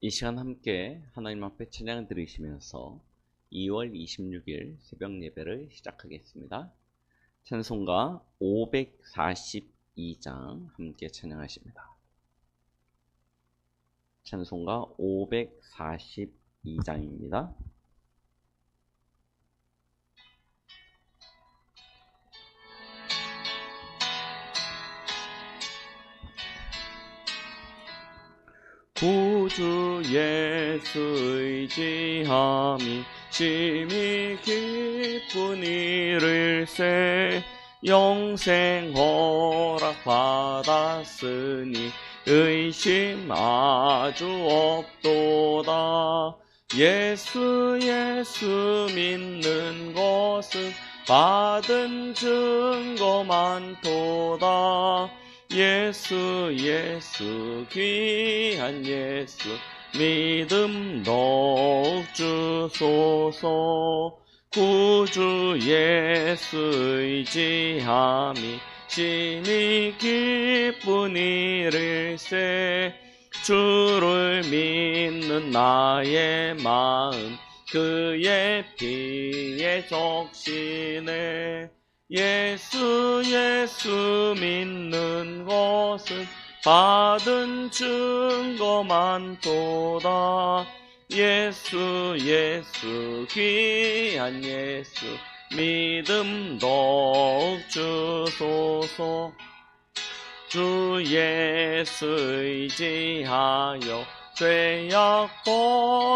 이 시간 함께 하나님 앞에 찬양을 드리시면서 2월 26일 새벽 예배를 시작하겠습니다. 찬송가 542장 함께 찬양하십니다. 찬송가 542장입니다. 구주 예수 의지함이 심히 기쁜 이를세 영생 허락 받았으니 의심 아주 없도다. 예수 믿는 것은 받은 증거 많도다. 예수 귀한 예수 믿음 더욱 주소서. 구주 예수 의지함이 심히 기쁜 이를세 주를 믿는 나의 마음 그의 피에 적시네. 예수 믿는 것은 받은 증거 많도다. 예수 귀한 예수 믿음 더욱 주소서. 주 예수 의지하여 죄악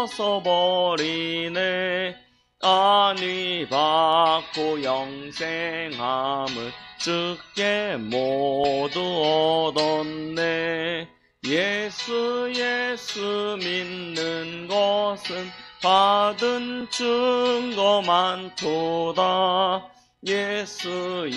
벗어버리네. 안위 받고 영생함을 주께 모두 얻었네. 예수 믿는 것은 받은 증거 많도다. 예수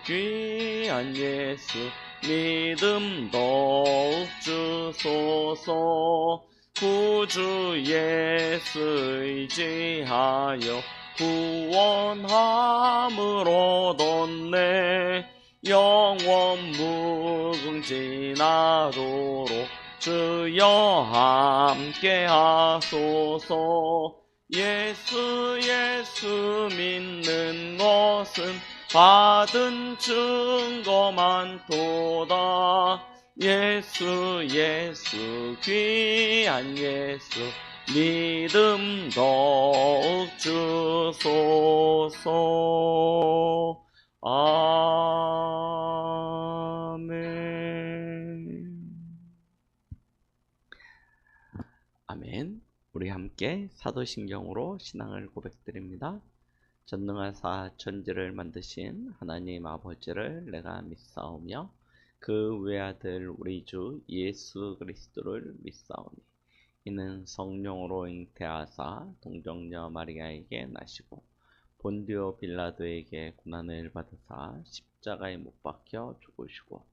귀한 예수 믿음 더욱 주소서. 구주 예수 의지하여 구원함을 얻었네. 영원 무궁진하도록 주여 함께 하소서. 예수 믿는 것은 받은 증거 많도다. 예수 귀한 예수 믿음 더욱 주소서. 아멘. 아멘. 우리 함께 사도신경으로 신앙을 고백드립니다. 전능하사 천지를 만드신 하나님 아버지를 내가 믿사오며 그 외아들 우리 주 예수 그리스도를 믿사오니 이는 성령으로 잉태하사 동정녀 마리아에게 나시고 본디오 빌라도에게 고난을 받으사 십자가에 못 박혀 죽으시고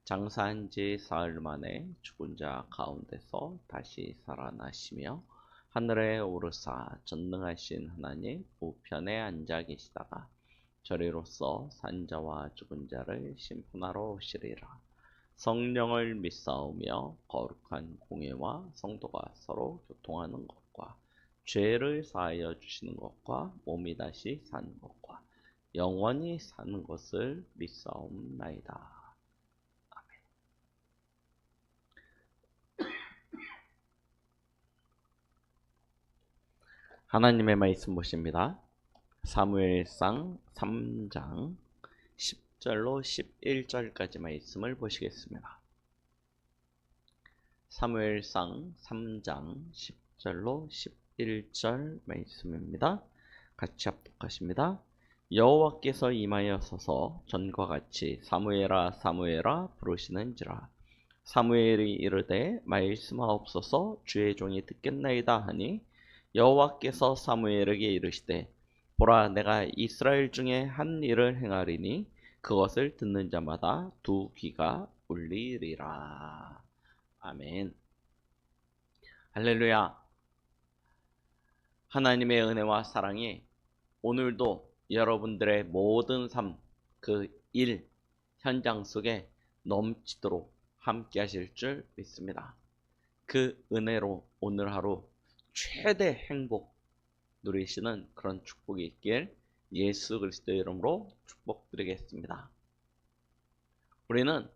장사한 지 사흘 만에 죽은 자 가운데서 다시 살아나시며 하늘에 오르사 전능하신 하나님 우편에 앉아 계시다가 저리로서 산자와 죽은 자를 심판하러 오시리라. 성령을 믿사오며 거룩한 공예와 성도가 서로 교통하는 것과 죄를 사하여 주시는 것과 몸이 다시 사는 것과 영원히 사는 것을 믿사옵나이다. 하나님의 말씀 보십니다. 사무엘상 3장 10절로 11절까지 말씀을 보시겠습니다. 사무엘상 3장 10절로 11절 말씀입니다. 같이 합독하십니다. 여호와께서 임하여서서 전과 같이 사무엘아 사무엘아 부르시는지라. 사무엘이 이르되 말씀하옵소서 주의 종이 듣겠나이다 하니 여호와께서 사무엘에게 이르시되 보라 내가 이스라엘 중에 한 일을 행하리니 그것을 듣는 자마다 두 귀가 울리리라. 아멘. 할렐루야. 하나님의 은혜와 사랑이 오늘도 여러분들의 모든 삶, 그 일, 현장 속에 넘치도록 함께 하실 줄 믿습니다. 그 은혜로 오늘 하루 최대 행복 누리시는 그런 축복이 있길 예수 그리스도의 이름으로 축복드리겠습니다. 우리는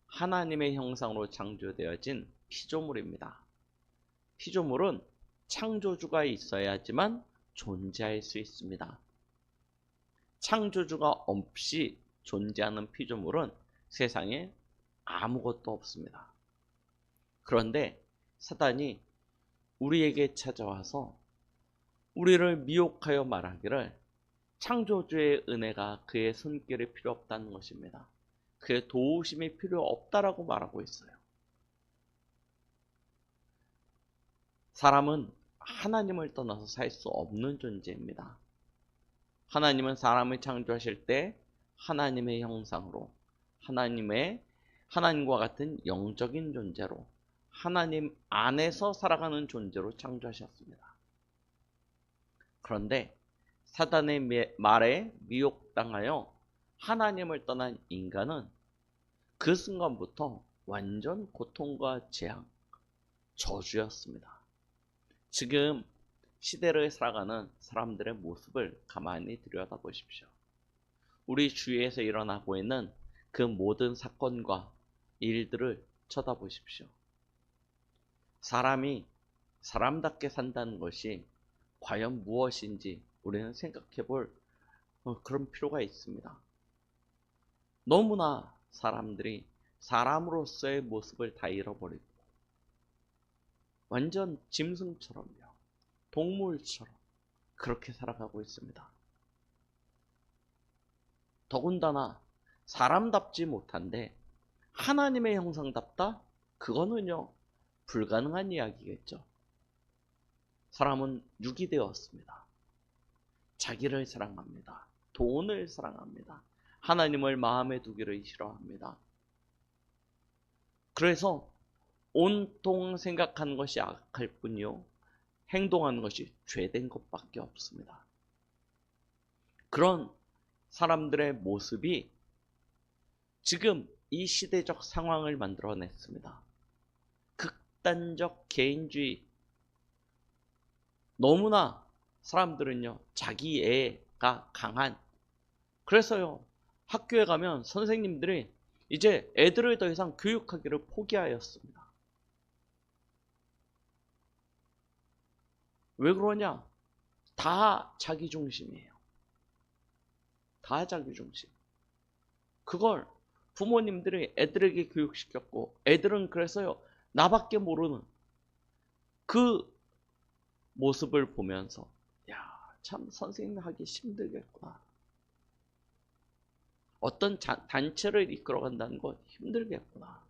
하나님의 형상으로 창조되어진 피조물입니다. 피조물은 창조주가 있어야지만 존재할 수 있습니다. 창조주가 없이 존재하는 피조물은 세상에 아무것도 없습니다. 그런데 사단이 우리에게 찾아와서 우리를 미혹하여 말하기를 창조주의 은혜가 그의 손길이 필요 없다는 것입니다. 그의 도우심이 필요 없다라고 말하고 있어요. 사람은 하나님을 떠나서 살 수 없는 존재입니다. 하나님은 사람을 창조하실 때 하나님의 형상으로 하나님과 같은 영적인 존재로 하나님 안에서 살아가는 존재로 창조하셨습니다. 그런데 사단의 말에 미혹당하여 하나님을 떠난 인간은 그 순간부터 완전 고통과 재앙, 저주였습니다. 지금 시대를 살아가는 사람들의 모습을 가만히 들여다보십시오. 우리 주위에서 일어나고 있는 그 모든 사건과 일들을 쳐다보십시오. 사람이 사람답게 산다는 것이 과연 무엇인지 우리는 생각해 볼 그런 필요가 있습니다. 너무나 사람들이 사람으로서의 모습을 다 잃어버리고 완전 짐승처럼요, 동물처럼 그렇게 살아가고 있습니다. 더군다나 사람답지 못한데 하나님의 형상답다? 그거는요 불가능한 이야기겠죠. 사람은 육이 되었습니다. 자기를 사랑합니다. 돈을 사랑합니다. 하나님을 마음에 두기를 싫어합니다. 그래서 온통 생각하는 것이 악할 뿐이요 행동하는 것이 죄된 것밖에 없습니다. 그런 사람들의 모습이 지금 이 시대적 상황을 만들어냈습니다. 극단적 개인주의. 너무나 사람들은요 자기애가 강한, 그래서요 학교에 가면 선생님들이 이제 애들을 더 이상 교육하기를 포기하였습니다. 왜 그러냐? 다 자기중심이에요. 다 자기중심. 그걸 부모님들이 애들에게 교육시켰고 애들은 그래서요 나밖에 모르는 그 모습을 보면서 야, 참 선생님 하기 힘들겠구나. 어떤 단체를 이끌어간다는 것 힘들겠구나.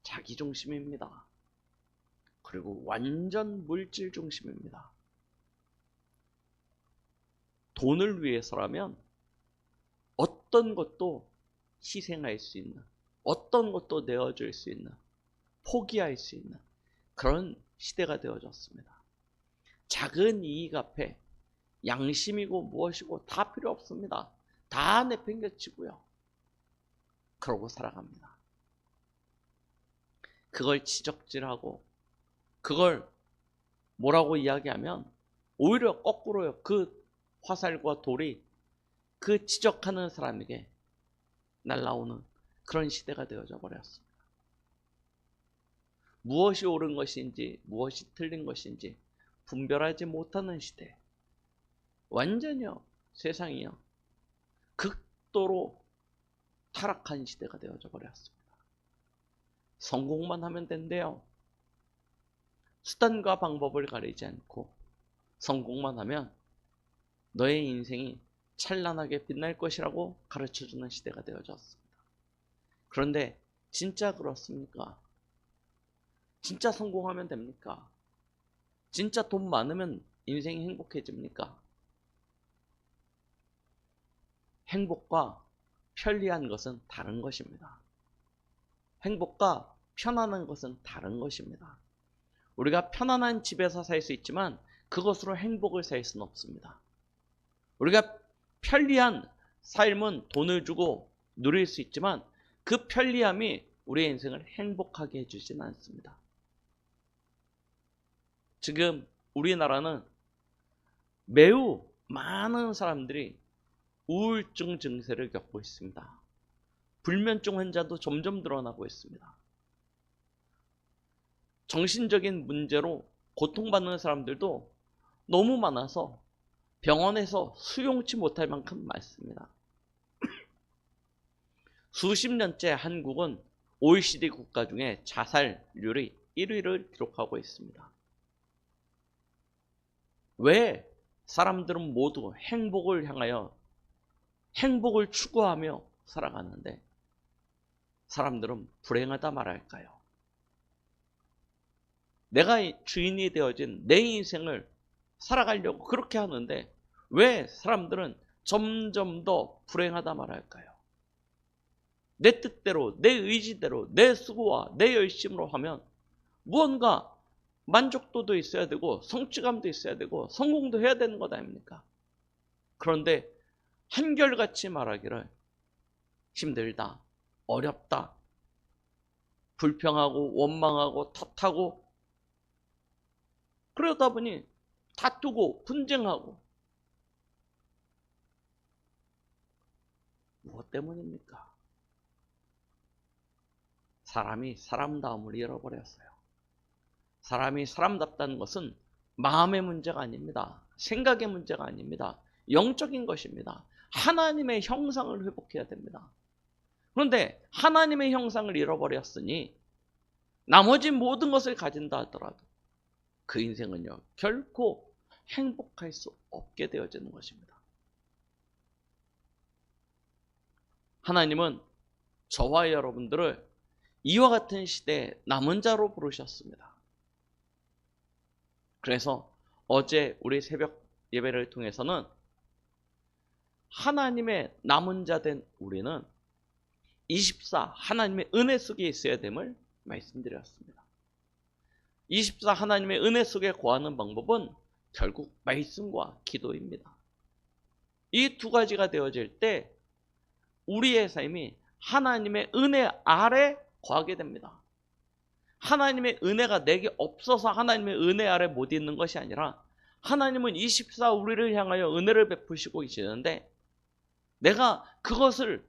자기중심입니다. 그리고 완전 물질 중심입니다. 돈을 위해서라면 어떤 것도 희생할 수 있는, 어떤 것도 내어줄 수 있는, 포기할 수 있는 그런 시대가 되어졌습니다. 작은 이익 앞에 양심이고 무엇이고 다 필요 없습니다. 다 내팽개치고요. 그러고 살아갑니다. 그걸 지적질하고 그걸 뭐라고 이야기하면 오히려 거꾸로요. 그 화살과 돌이 그 지적하는 사람에게 날아오는 그런 시대가 되어져 버렸습니다. 무엇이 옳은 것인지 무엇이 틀린 것인지 분별하지 못하는 시대. 완전히요. 세상이요. 극도로 타락한 시대가 되어져 버렸습니다. 성공만 하면 된대요. 수단과 방법을 가리지 않고 성공만 하면 너의 인생이 찬란하게 빛날 것이라고 가르쳐주는 시대가 되어졌습니다. 그런데 진짜 그렇습니까? 진짜 성공하면 됩니까? 진짜 돈 많으면 인생이 행복해집니까? 행복과 편리한 것은 다른 것입니다. 행복과 편안한 것은 다른 것입니다. 우리가 편안한 집에서 살 수 있지만 그것으로 행복을 살 수는 없습니다. 우리가 편리한 삶은 돈을 주고 누릴 수 있지만 그 편리함이 우리의 인생을 행복하게 해주지는 않습니다. 지금 우리나라는 매우 많은 사람들이 우울증 증세를 겪고 있습니다. 불면증 환자도 점점 늘어나고 있습니다. 정신적인 문제로 고통받는 사람들도 너무 많아서 병원에서 수용치 못할 만큼 많습니다. 수십 년째 한국은 OECD 국가 중에 자살률이 1위를 기록하고 있습니다. 왜 사람들은 모두 행복을 향하여 행복을 추구하며 살아가는데 사람들은 불행하다 말할까요? 내가 주인이 되어진 내 인생을 살아가려고 그렇게 하는데 왜 사람들은 점점 더 불행하다 말할까요? 내 뜻대로, 내 의지대로, 내 수고와 내 열심으로 하면 무언가 만족도도 있어야 되고 성취감도 있어야 되고 성공도 해야 되는 것 아닙니까? 그런데 한결같이 말하기를 힘들다, 어렵다, 불평하고 원망하고 탓하고 그러다 보니 다투고 분쟁하고 무엇 때문입니까? 사람이 사람다움을 잃어버렸어요. 사람이 사람답다는 것은 마음의 문제가 아닙니다. 생각의 문제가 아닙니다. 영적인 것입니다. 하나님의 형상을 회복해야 됩니다. 그런데 하나님의 형상을 잃어버렸으니 나머지 모든 것을 가진다 하더라도 그 인생은요 결코 행복할 수 없게 되어지는 것입니다. 하나님은 저와 여러분들을 이와 같은 시대에 남은 자로 부르셨습니다. 그래서 어제 우리 새벽 예배를 통해서는 하나님의 남은 자 된 우리는 24 하나님의 은혜 속에 있어야 됨을 말씀드렸습니다. 24 하나님의 은혜 속에 거하는 방법은 결국 말씀과 기도입니다. 이 두 가지가 되어질 때 우리의 삶이 하나님의 은혜 아래 거하게 됩니다. 하나님의 은혜가 내게 없어서 하나님의 은혜 아래 못 있는 것이 아니라 하나님은 24 우리를 향하여 은혜를 베푸시고 계시는데 내가 그것을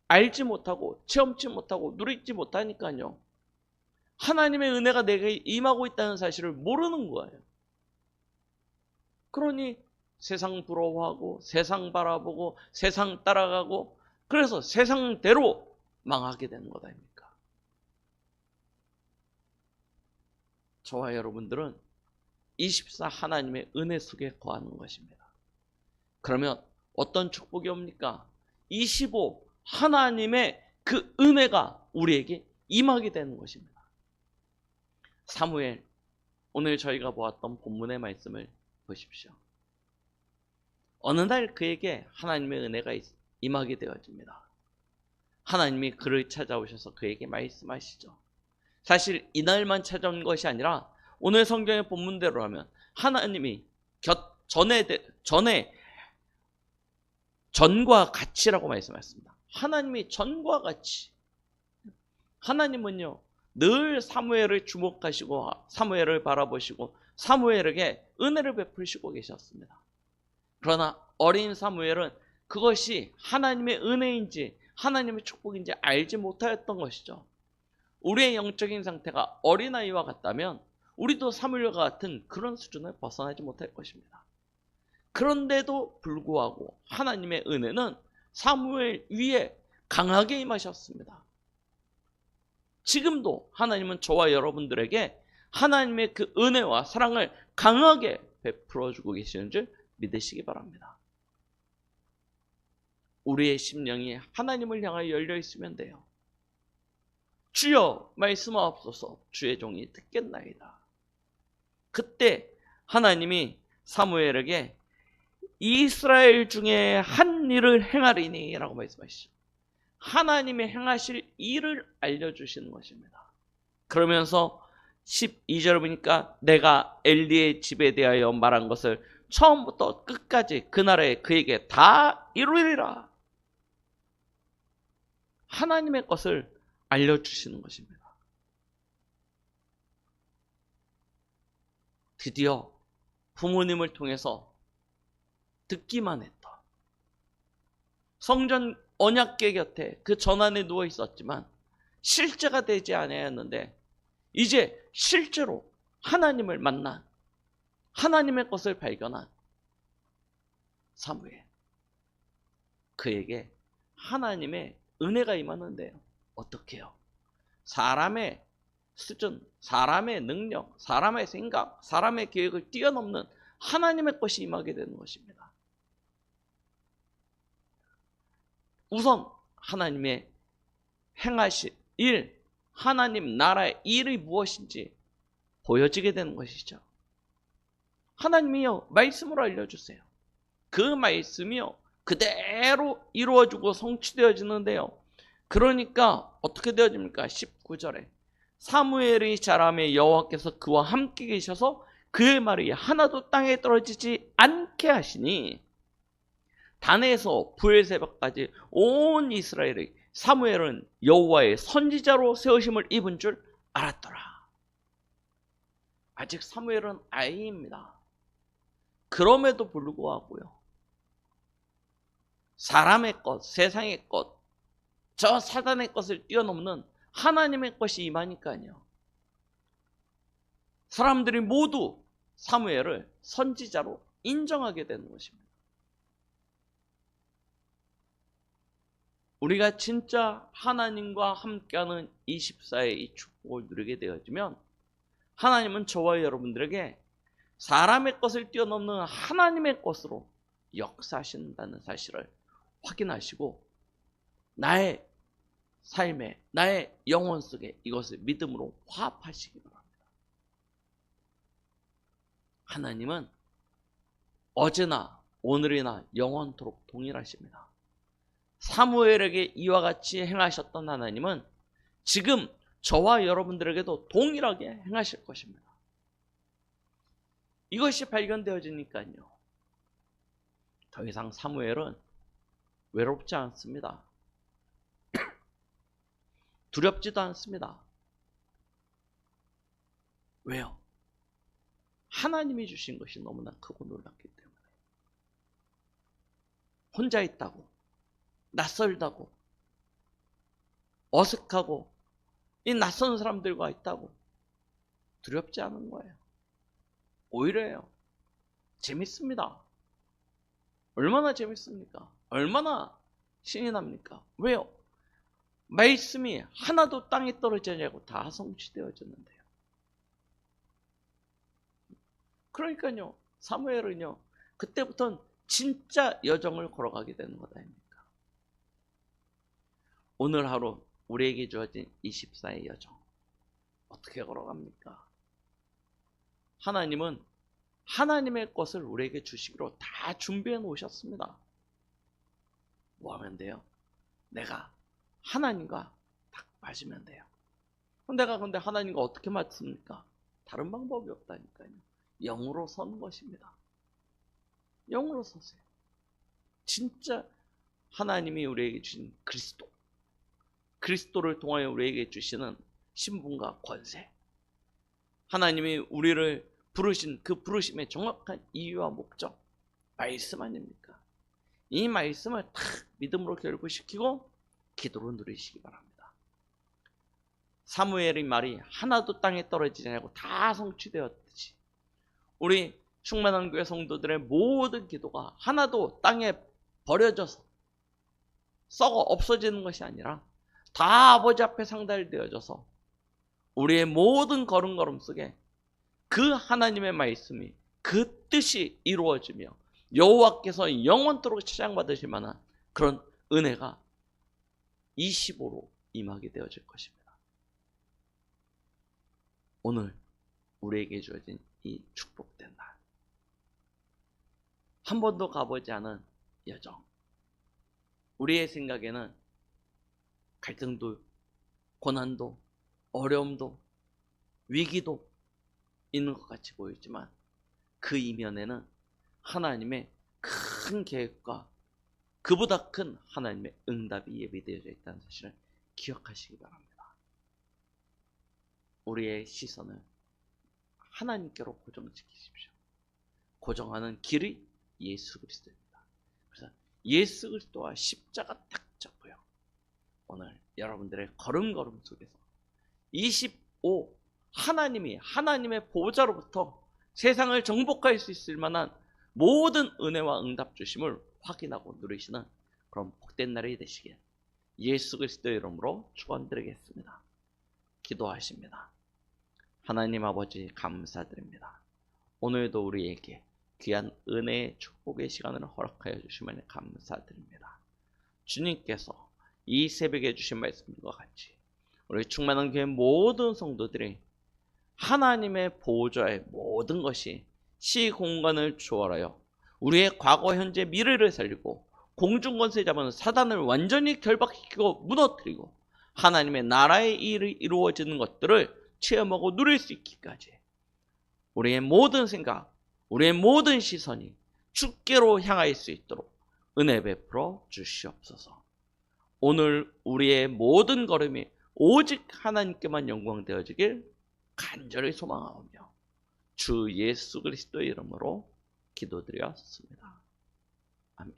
알지 못하고 체험치 못하고 누리지 못하니까요. 하나님의 은혜가 내게 임하고 있다는 사실을 모르는 거예요. 그러니 세상 부러워하고 세상 바라보고 세상 따라가고 그래서 세상대로 망하게 되는 것 아닙니까? 저와 여러분들은 24 하나님의 은혜 속에 거하는 것입니다. 그러면 어떤 축복이 옵니까? 25 하나님의 그 은혜가 우리에게 임하게 되는 것입니다. 사무엘, 오늘 저희가 보았던 본문의 말씀을 보십시오. 어느 날 그에게 하나님의 은혜가 임하게 되어집니다. 하나님이 그를 찾아오셔서 그에게 말씀하시죠. 사실 이날만 찾아온 것이 아니라 오늘 성경의 본문대로라면 하나님이 전과 같이라고 말씀하셨습니다. 하나님이 전과 같이 하나님은요 늘 사무엘을 주목하시고 사무엘을 바라보시고 사무엘에게 은혜를 베푸시고 계셨습니다. 그러나 어린 사무엘은 그것이 하나님의 은혜인지 하나님의 축복인지 알지 못하였던 것이죠. 우리의 영적인 상태가 어린아이와 같다면 우리도 사무엘과 같은 그런 수준을 벗어나지 못할 것입니다. 그런데도 불구하고 하나님의 은혜는 사무엘 위에 강하게 임하셨습니다. 지금도 하나님은 저와 여러분들에게 하나님의 그 은혜와 사랑을 강하게 베풀어 주고 계시는 줄 믿으시기 바랍니다. 우리의 심령이 하나님을 향하여 열려 있으면 돼요. 주여 말씀하옵소서, 주의 종이 듣겠나이다. 그때 하나님이 사무엘에게 이스라엘 중에 한 일을 행하리니 라고 말씀하시죠. 하나님의 행하실 일을 알려주시는 것입니다. 그러면서 12절을 보니까 내가 엘리의 집에 대하여 말한 것을 처음부터 끝까지 그날에 그에게 다 이루리라. 하나님의 것을 알려주시는 것입니다. 드디어 부모님을 통해서 듣기만 했던 성전 언약궤 곁에 그 전안에 누워 있었지만 실제가 되지 아니하였는데 이제 실제로 하나님을 만난 하나님의 것을 발견한 사무엘, 그에게 하나님의 은혜가 임하는데요. 어떻게 해요? 사람의 수준, 사람의 능력, 사람의 생각, 사람의 계획을 뛰어넘는 하나님의 것이 임하게 되는 것입니다. 우선 하나님의 행하실 일, 하나님 나라의 일이 무엇인지 보여지게 되는 것이죠. 하나님이요 말씀으로 알려주세요. 그 말씀이요 그대로 이루어지고 성취되어지는데요. 그러니까 어떻게 되어집니까? 19절에 사무엘이 자라매 여호와께서 그와 함께 계셔서 그의 말이 하나도 땅에 떨어지지 않게 하시니 단에서 부엘세바까지 온 이스라엘의 사무엘은 여호와의 선지자로 세우심을 입은 줄 알았더라. 아직 사무엘은 아이입니다. 그럼에도 불구하고요, 사람의 것, 세상의 것, 저 사단의 것을 뛰어넘는 하나님의 것이 임하니까요, 사람들이 모두 사무엘을 선지자로 인정하게 되는 것입니다. 우리가 진짜 하나님과 함께하는 24의 이 축복을 누리게 되어지면 하나님은 저와 여러분들에게 사람의 것을 뛰어넘는 하나님의 것으로 역사하신다는 사실을 확인하시고 나의 삶에, 나의 영혼 속에 이것을 믿음으로 화합하시기 바랍니다. 하나님은 어제나 오늘이나 영원토록 동일하십니다. 사무엘에게 이와 같이 행하셨던 하나님은 지금 저와 여러분들에게도 동일하게 행하실 것입니다. 이것이 발견되어지니까요, 더 이상 사무엘은 외롭지 않습니다. 두렵지도 않습니다. 왜요? 하나님이 주신 것이 너무나 크고 놀랍기 때문에. 혼자 있다고, 낯설다고, 어색하고, 이 낯선 사람들과 있다고 두렵지 않은 거예요. 오히려요, 재밌습니다. 얼마나 재밌습니까? 얼마나 신이 납니까? 왜요? 말씀이 하나도 땅에 떨어지지 않고 다 성취되어졌는데요. 그러니까요, 사무엘은요, 그때부터는 진짜 여정을 걸어가게 되는 것 아닙니까? 오늘 하루 우리에게 주어진 24의 여정, 어떻게 걸어갑니까? 하나님은 하나님의 것을 우리에게 주시기로 다 준비해 놓으셨습니다. 뭐 하면 돼요? 내가 하나님과 딱 맞으면 돼요. 내가 근데 하나님과 어떻게 맞습니까? 다른 방법이 없다니까요. 영으로 서는 것입니다. 영으로 서세요. 진짜 하나님이 우리에게 주신 그리스도를 통하여 우리에게 주시는 신분과 권세, 하나님이 우리를 부르신 그 부르심의 정확한 이유와 목적, 말씀 아닙니까? 이 말씀을 탁 믿음으로 결부시키고 기도로 누리시기 바랍니다. 사무엘의 말이 하나도 땅에 떨어지지 않고 다 성취되었듯이 우리 충만한 교회 성도들의 모든 기도가 하나도 땅에 버려져서 썩어 없어지는 것이 아니라 다 아버지 앞에 상달되어져서 우리의 모든 걸음걸음 속에 그 하나님의 말씀이 그 뜻이 이루어지며 여호와께서 영원토록 찬양받으실 만한 그런 은혜가 25로 임하게 되어질 것입니다. 오늘 우리에게 주어진 이 축복된 날, 한 번도 가보지 않은 여정, 우리의 생각에는 갈등도, 고난도, 어려움도, 위기도 있는 것 같이 보이지만 그 이면에는 하나님의 큰 계획과 그보다 큰 하나님의 응답이 예비되어져 있다는 사실을 기억하시기 바랍니다. 우리의 시선을 하나님께로 고정시키십시오. 고정하는 길이 예수 그리스도입니다. 그래서 예수 그리스도와 십자가 딱 잡고요, 오늘 여러분들의 걸음걸음 속에서 25 하나님이 하나님의 보호자로부터 세상을 정복할 수 있을 만한 모든 은혜와 응답 주심을 확인하고 누리시는 그런 복된 날이 되시길 예수 그리스도의 이름으로 축원드리겠습니다. 기도하십니다. 하나님 아버지 감사드립니다. 오늘도 우리에게 귀한 은혜의 축복의 시간을 허락하여 주시면 감사드립니다. 주님께서 이 새벽에 주신 말씀과 같이 우리 충만한 교회 모든 성도들이 하나님의 보호자의 모든 것이 시공간을 초월하여 우리의 과거, 현재, 미래를 살리고 공중권세 잡은 사단을 완전히 결박시키고 무너뜨리고 하나님의 나라의 일이 이루어지는 것들을 체험하고 누릴 수 있기까지 우리의 모든 생각, 우리의 모든 시선이 주께로 향할 수 있도록 은혜 베풀어 주시옵소서. 오늘 우리의 모든 걸음이 오직 하나님께만 영광되어지길 간절히 소망하오며 주 예수 그리스도의 이름으로 기도드렸습니다. 아멘.